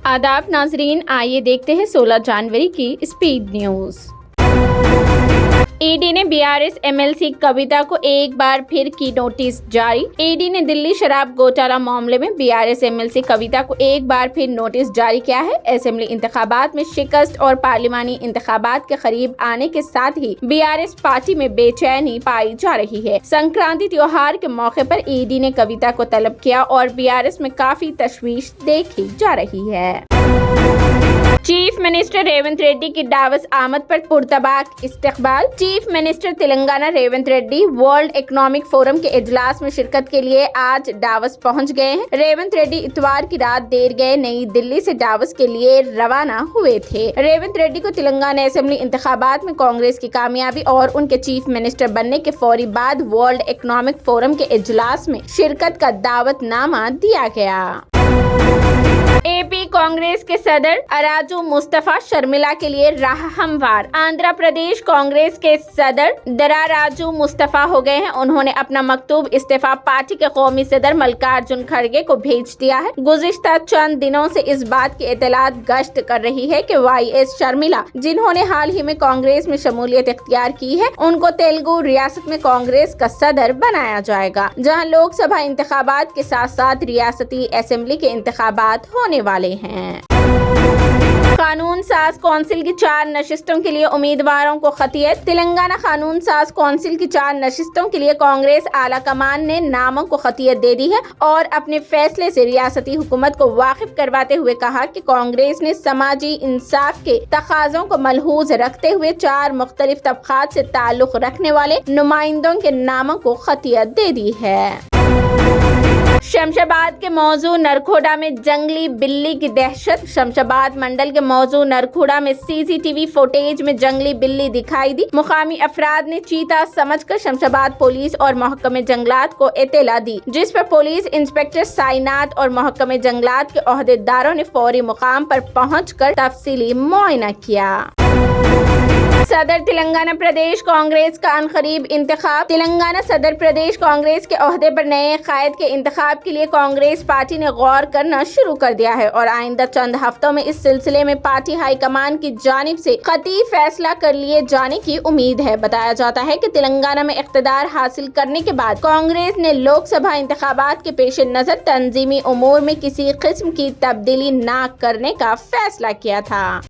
आदाब नाजरीन, आइए देखते हैं 16 जनवरी की स्पीड न्यूज़। ईडी ने बीआरएस एमएलसी कविता को एक बार फिर की नोटिस जारी। ईडी ने दिल्ली शराब घोटाला मामले में बीआरएस एमएलसी कविता को एक बार फिर नोटिस जारी किया है। असेंबली इंतखाबात में शिकस्त और पार्लिमानी इंतखाबात के करीब आने के साथ ही बीआरएस पार्टी में बेचैनी पाई जा रही है। संक्रांति त्योहार के मौके पर ईडी ने कविता को तलब किया और बीआरएस में काफी तशवीश देखी जा रही है। चीफ मिनिस्टर रेवंत रेड्डी की डावस आमद पर पुरतबाक इस्तकबाल। Chief minister Telangana Revanth Reddy world economic forum के इजलास में शिरकत के लिए आज डावस पहुंच गए हैं। रेवंत रेड्डी इतवार की रात देर गए नई दिल्ली से डावस के लिए रवाना हुए थे। रेवंत रेड्डी को तेलंगाना असेंबली इंतखाबात में कांग्रेस की कामयाबी और उनके चीफ मिनिस्टर बनने के फौरी बाद वर्ल्ड इकोनॉमिक फोरम के इजलास में शिरकत का दावतनामा दिया गया। एपी कांग्रेस के सदर अराजू मुस्तफा शर्मिला के लिए राह हमवार। आंध्र प्रदेश कांग्रेस के सदर दराराजू मुस्तफा हो गए हैं। उन्होंने अपना मकतूब इस्तीफा पार्टी के कौमी सदर मल्लिकार्जुन खड़गे को भेज दिया है। गुज़िश्ता चंद दिनों से इस बात की इत्तलात गश्त कर रही है कि वाईएस शर्मिला, जिन्होंने हाल ही में कांग्रेस में शमूलियत इख्तियार की है, उनको तेलुगु रियासत में कांग्रेस का सदर बनाया जाएगा, जहां लोकसभा इंतखाबात के साथ साथ रियासती असेंबली के इंतखाबात होने वाले हैं। कानून साज कौंसिल की 4 नशिस्तों के लिए उम्मीदवारों को खतियत। तेलंगाना कानून साज कौंसिल की 4 नशिस्तों के लिए कांग्रेस आला कमान ने नामों को खतियत दे दी है और अपने फैसले से रियासती हुकूमत को वाकिफ करवाते हुए कहा कि कांग्रेस ने समाजी इंसाफ के तकाज़ों को मलहूज रखते हुए 4 मुख्तलिफ तबकात से ताल्लुक रखने वाले नुमाइंदों के नामों को खतियत दे दी है। शमशाबाद के मौजू नरखोड़ा में जंगली बिल्ली की दहशत। शमशाबाद मंडल के मौजू नरखोड़ा में सीसीटीवी फुटेज में जंगली बिल्ली दिखाई दी। मुकामी अफराद ने चीता समझकर शमशाबाद पुलिस और महकमे जंगलात को इत्तला दी, जिस पर पुलिस इंस्पेक्टर साइनात और महकमे जंगलात के ओहदेदारों ने फौरी मुकाम पर पहुंचकर तफसीली मुआयना किया। सदर तेलंगाना प्रदेश कांग्रेस का अनकरीब इंतखाब। तेलंगाना सदर प्रदेश कांग्रेस के ओहदे पर नए कायद के इंतखाब के लिए कांग्रेस पार्टी ने गौर करना शुरू कर दिया है और आइंदा चंद हफ्तों में इस सिलसिले में पार्टी हाईकमान की जानिब से कतई फैसला कर लिए जाने की उम्मीद है। बताया जाता है कि तेलंगाना में इख्तिदार हासिल करने के बाद कांग्रेस ने लोकसभा इंतखाबात के पेश नजर तंजीमी उमूर में किसी किस्म की तब्दीली न करने का फैसला किया था।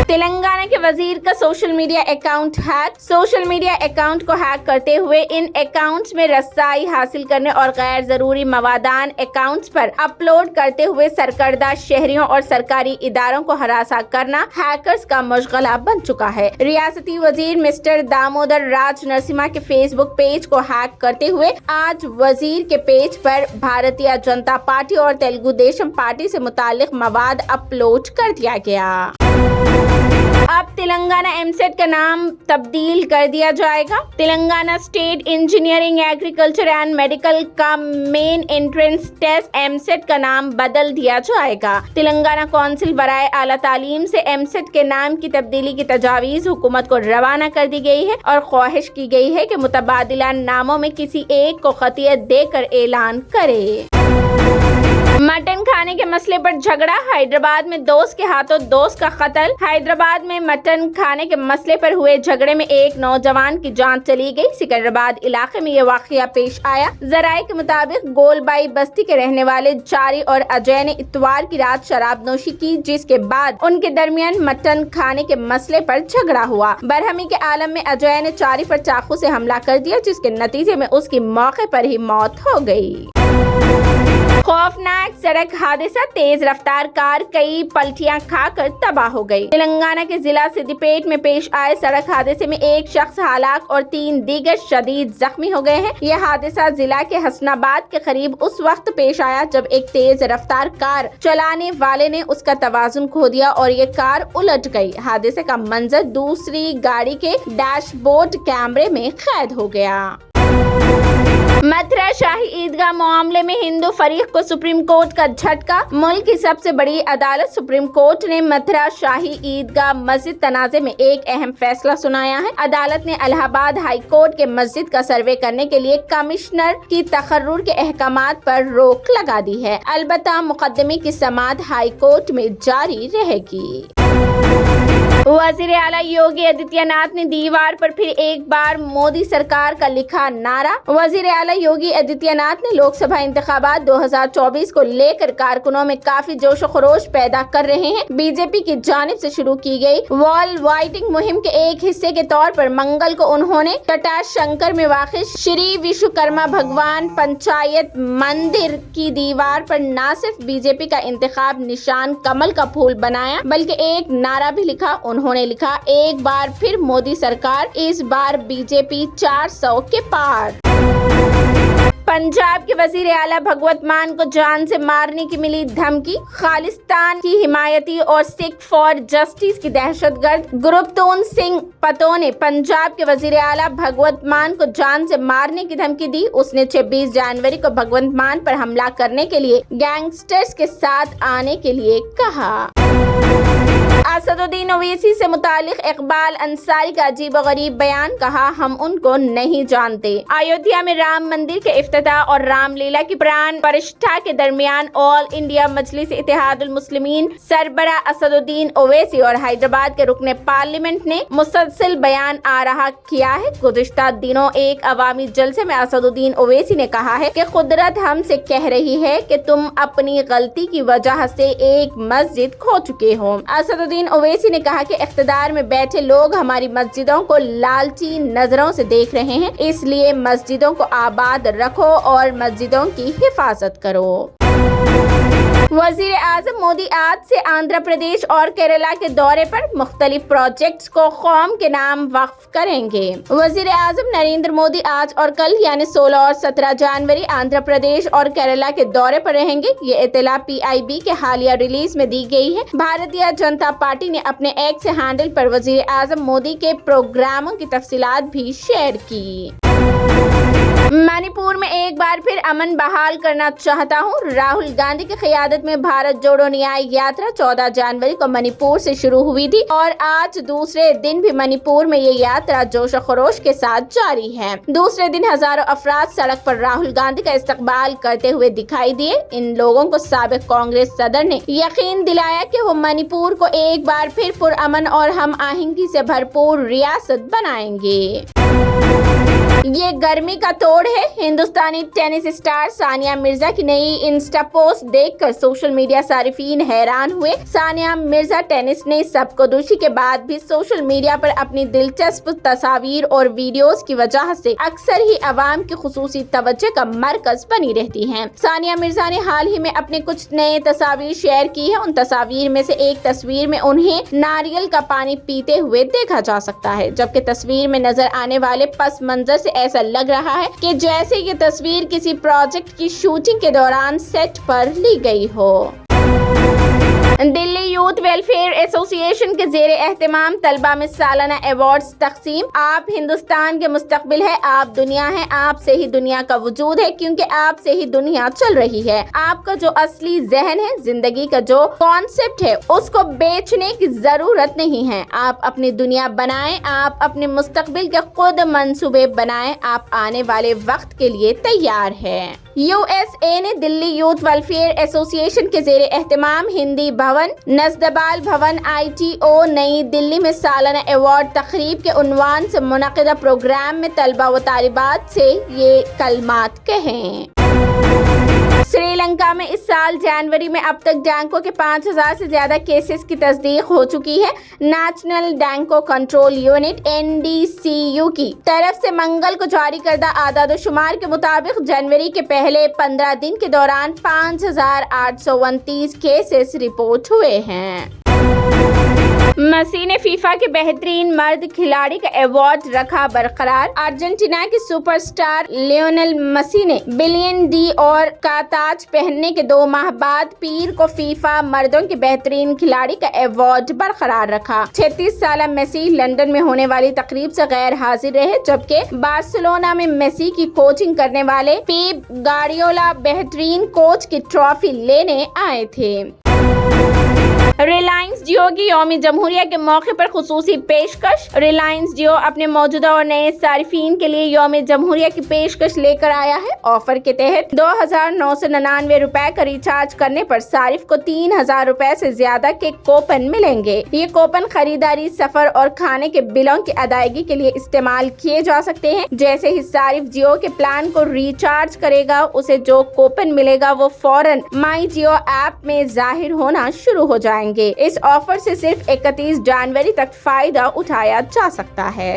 तेलंगाना के वजीर का social media account hack. Social media account को हैक करते हुए इन अकाउंट्स में रसाई हासिल करने और गैर जरूरी मवादान अकाउंट्स पर अपलोड करते हुए सरकर्दा शहरियों और सरकारी इदारों को हरासा करना हैकर्स का मशगला बन चुका है। रियासती वजीर मिस्टर दामोदर राज नरसिम्हा के फेसबुक पेज को हैक करते हुए आज वजीर के पेज पर भारतीय जनता पार्टी और तेलुगु देशम पार्टी से मुतालिक मवाद अपलोड कर दिया गया। अब तेलंगाना एमसेट का नाम तब्दील कर दिया जाएगा। Telangana state engineering agriculture and medical का मेन एंट्रेंस टेस्ट एमसेट का नाम बदल दिया जाएगा। तेलंगाना कौंसिल बराए आला तालीम से एमसेट के नाम की तब्दीली की तजावीज हुकूमत को रवाना कर दी गई है और ख्वाहिश की गई है कि मुतबादिला नामों में किसी एक को खतियत देकर ऐलान करे। मटन खाने के मसले पर झगड़ा। हैदराबाद में दोस्त के हाथों दोस्त का कत्ल। हैदराबाद में मटन खाने के मसले पर हुए झगड़े में एक नौजवान की जान चली गई। सिकंदराबाद इलाके में यह वाकया पेश आया। जराये के मुताबिक गोलबाई बस्ती के रहने वाले जारी और अजय ने इतवार की रात शराब नोशी की, जिसके बाद उनके दरमियान मटन खाने के मसले पर झगड़ा हुआ। बरहमी के आलम में अजय ने चारी पर चाकू से हमला कर दिया, जिसके नतीजे में उसकी मौके पर ही मौत हो गई। खौफनाक सड़क हादसा। तेज रफ्तार कार कई पलटियां खाकर तबाह हो गई। तेलंगाना के जिला सिद्दीपेट में पेश आए सड़क हादसे में एक शख्स हलाक और 3 दीगर शदीद जख्मी हो गए हैं। यह हादसा जिला के हसनाबाद के करीब उस वक्त पेश आया जब एक तेज रफ्तार कार चलाने वाले ने उसका तवाजुन खो दिया और ये कार उलट गई। हादसे का मंजर दूसरी गाड़ी के डैशबोर्ड कैमरे में कैद हो गया। मथुरा शाही ईदगाह मामले में हिंदू फरीक को सुप्रीम कोर्ट का झटका। मुल्क की सबसे बड़ी अदालत सुप्रीम कोर्ट ने मथुरा शाही ईदगाह मस्जिद तनाजे में एक अहम फैसला सुनाया है। अदालत ने इलाहाबाद हाई कोर्ट के मस्जिद का सर्वे करने के लिए कमिश्नर की तकर्रुर के अहकामात पर रोक लगा दी है। अलबत्ता मुकदमे की समाअत हाई कोर्ट में जारी रहेगी। वजीर आला योगी आदित्यनाथ ने दीवार पर फिर एक बार मोदी सरकार का लिखा नारा। वजीर आला योगी आदित्यनाथ ने लोकसभा इंतखाबात 2024 को लेकर कारकुनों में काफी जोश खरोश पैदा कर रहे हैं। बीजेपी की जानिब से शुरू की गई वॉल वाइटिंग मुहिम के एक हिस्से के तौर पर मंगल को उन्होंने जटाशंकर में वाक़ श्री विश्वकर्मा भगवान पंचायत मंदिर की दीवार पर न सिर्फ बीजेपी का इंतखाब निशान कमल का फूल बनाया, बल्कि एक नारा भी लिखा। उन्होंने लिखा, एक बार फिर मोदी सरकार, इस बार बीजेपी 400 के पार। पंजाब के वजीर आला भगवत मान को जान से मारने की मिली धमकी। खालिस्तान की हिमायती और सिख फॉर जस्टिस की दहशतगर्द गुरप्तून सिंह पतो ने पंजाब के वजीर आला भगवत मान को जान से मारने की धमकी दी। उसने 26 जनवरी को भगवत मान पर हमला करने के लिए गैंगस्टर्स के साथ आने के लिए कहा। असदुद्दीन ओवैसी से मुतालिक इकबाल अंसारी का अजीबोगरीब बयान। कहा, हम उनको नहीं जानते। अयोध्या में राम मंदिर के इफ्तिताह और रामलीला की प्राण प्रतिष्ठा के दरमियान ऑल इंडिया मजलिस इत्तेहादुल मुस्लिमीन सरबरा असदुद्दीन ओवैसी और हैदराबाद के रुकने पार्लियामेंट ने मुसलसल बयान आ रहा किया है। गुज़िश्ता दिनों एक अवामी जलसे में असदुद्दीन ओवैसी ने कहा है कि कुदरत हमसे कह रही है कि तुम अपनी गलती की वजह से एक मस्जिद खो चुके हो। असदुद्दीन ओवैसी ने कहा कि इख्तिदार में बैठे लोग हमारी मस्जिदों को लालची नजरों से देख रहे हैं, इसलिए मस्जिदों को आबाद रखो और मस्जिदों की हिफाजत करो। वजीर आजम मोदी आज से आंध्र प्रदेश और केरला के दौरे पर मुख्तलिफ प्रोजेक्ट्स को कौम के नाम वक्फ करेंगे। वजीर आजम नरेंद्र मोदी आज और कल यानी 16 और 17 जनवरी आंध्र प्रदेश और केरला के दौरे पर रहेंगे। ये इत्तला PIB के हालिया रिलीज में दी गई है। भारतीय जनता पार्टी ने अपने एक्स हैंडल पर वजीर आजम मोदी के प्रोग्रामों की तफसीलात भी शेयर की। मणिपुर में एक बार फिर अमन बहाल करना चाहता हूं। राहुल गांधी की क़यादत में भारत जोड़ो न्याय यात्रा 14 जनवरी को मणिपुर से शुरू हुई थी और आज दूसरे दिन भी मणिपुर में ये यात्रा जोश खरोश के साथ जारी है। दूसरे दिन हजारों अफराद सड़क पर राहुल गांधी का इस्तकबाल करते हुए दिखाई दिए। इन लोगों को साबिक कांग्रेस सदर ने यकीन दिलाया कि वो मणिपुर को एक बार फिर पुरअमन और हम आहंगी से भरपूर रियासत बनाएंगे। ये गर्मी का तोड़ है। हिंदुस्तानी टेनिस स्टार सानिया मिर्जा की नई इंस्टा पोस्ट देखकर सोशल मीडिया सारिफीन हैरान हुए। सानिया मिर्जा टेनिस ने सबको दुशी के बाद भी सोशल मीडिया पर अपनी दिलचस्प तस्वीर और वीडियोस की वजह से अक्सर ही अवाम की खुसूसी तवज्जो का मरकज बनी रहती हैं। सानिया मिर्जा ने हाल ही में अपने कुछ नए तस्वीर शेयर की है। उन तस्वीर में से एक तस्वीर में उन्हें नारियल का पानी पीते हुए देखा जा सकता है, जबकि तस्वीर में नजर आने वाले पस मंजर से ऐसा लग रहा है कि जैसे ये तस्वीर किसी प्रोजेक्ट की शूटिंग के दौरान सेट पर ली गई हो। दिल्ली यूथ वेलफेयर एसोसिएशन के जेर एहतमाम तलबा में सालाना अवार्ड्स तकसीम। आप हिंदुस्तान के मुस्तकबिल है, आप दुनिया है, आप से ही दुनिया का वजूद है, क्योंकि आप से ही दुनिया चल रही है। आपका जो असली जहन है, जिंदगी का जो कॉन्सेप्ट है, उसको बेचने की जरूरत नहीं है। आप अपनी दुनिया बनाएं, आप अपने मुस्तकबिल के खुद मंसूबे बनाएं। आप आने वाले वक्त के लिए तैयार है। USA ने दिल्ली यूथ वेलफेयर एसोसिएशन के जेर एहतमाम हिंदी भवन नज़दबाल भवन ITO नई दिल्ली में सालाना अवार्ड तकरीब के उन्वान से मुनक़िदा प्रोग्राम में तलबा व तालिबात से ये कलमात कहें। श्रीलंका में इस साल जनवरी में अब तक डेंगू के 5000 से ज्यादा केसेस की तस्दीक हो चुकी है। National dengue control unit NDCU की तरफ से मंगल को जारी करदा आदाद-ओ-शुमार के मुताबिक जनवरी के पहले 15 दिन के दौरान 5829 केसेस रिपोर्ट हुए हैं। मेसी ने फीफा के बेहतरीन मर्द खिलाड़ी का अवार्ड रखा बरकरार। अर्जेंटीना के सुपरस्टार लियोनेल मेसी ने बिलियन डी और का ताज पहनने के 2 माह बाद पीर को फीफा मर्दों के बेहतरीन खिलाड़ी का अवार्ड बरकरार रखा। 36 साल मेसी लंदन में होने वाली तकरीब से गैर हाजिर रहे, जबकि बार्सिलोना में मेसी की कोचिंग करने वाले पेप गार्डियोला बेहतरीन कोच की ट्रॉफी लेने आए थे। रिलायंस जियो की यौम जमहूरिया के मौके पर खुसूसी पेशकश। रिलायंस जियो अपने मौजूदा और नए सारिफीन के लिए यौम जमहूरिया की पेशकश लेकर आया है। ऑफर के तहत 2,999 रुपए का रिचार्ज करने पर सारिफ को 3,000 रुपए से ज्यादा के कूपन मिलेंगे। ये कूपन खरीदारी, सफर और खाने के बिलों की अदायगी के लिए इस्तेमाल किए जा सकते हैं। जैसे ही सारिफ जियो के प्लान को रिचार्ज करेगा, उसे जो कूपन मिलेगा वो फौरन माई जियो ऐप में जाहिर होना शुरू हो जाएंगे। इस ऑफर से सिर्फ 31 जनवरी तक फायदा उठाया जा सकता है।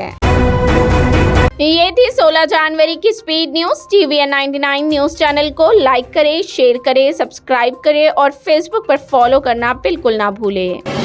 ये थी 16 जनवरी की speed news. TVN 99 news channel को लाइक करें, शेयर करें, सब्सक्राइब करें और फेसबुक पर फॉलो करना बिल्कुल ना भूलें।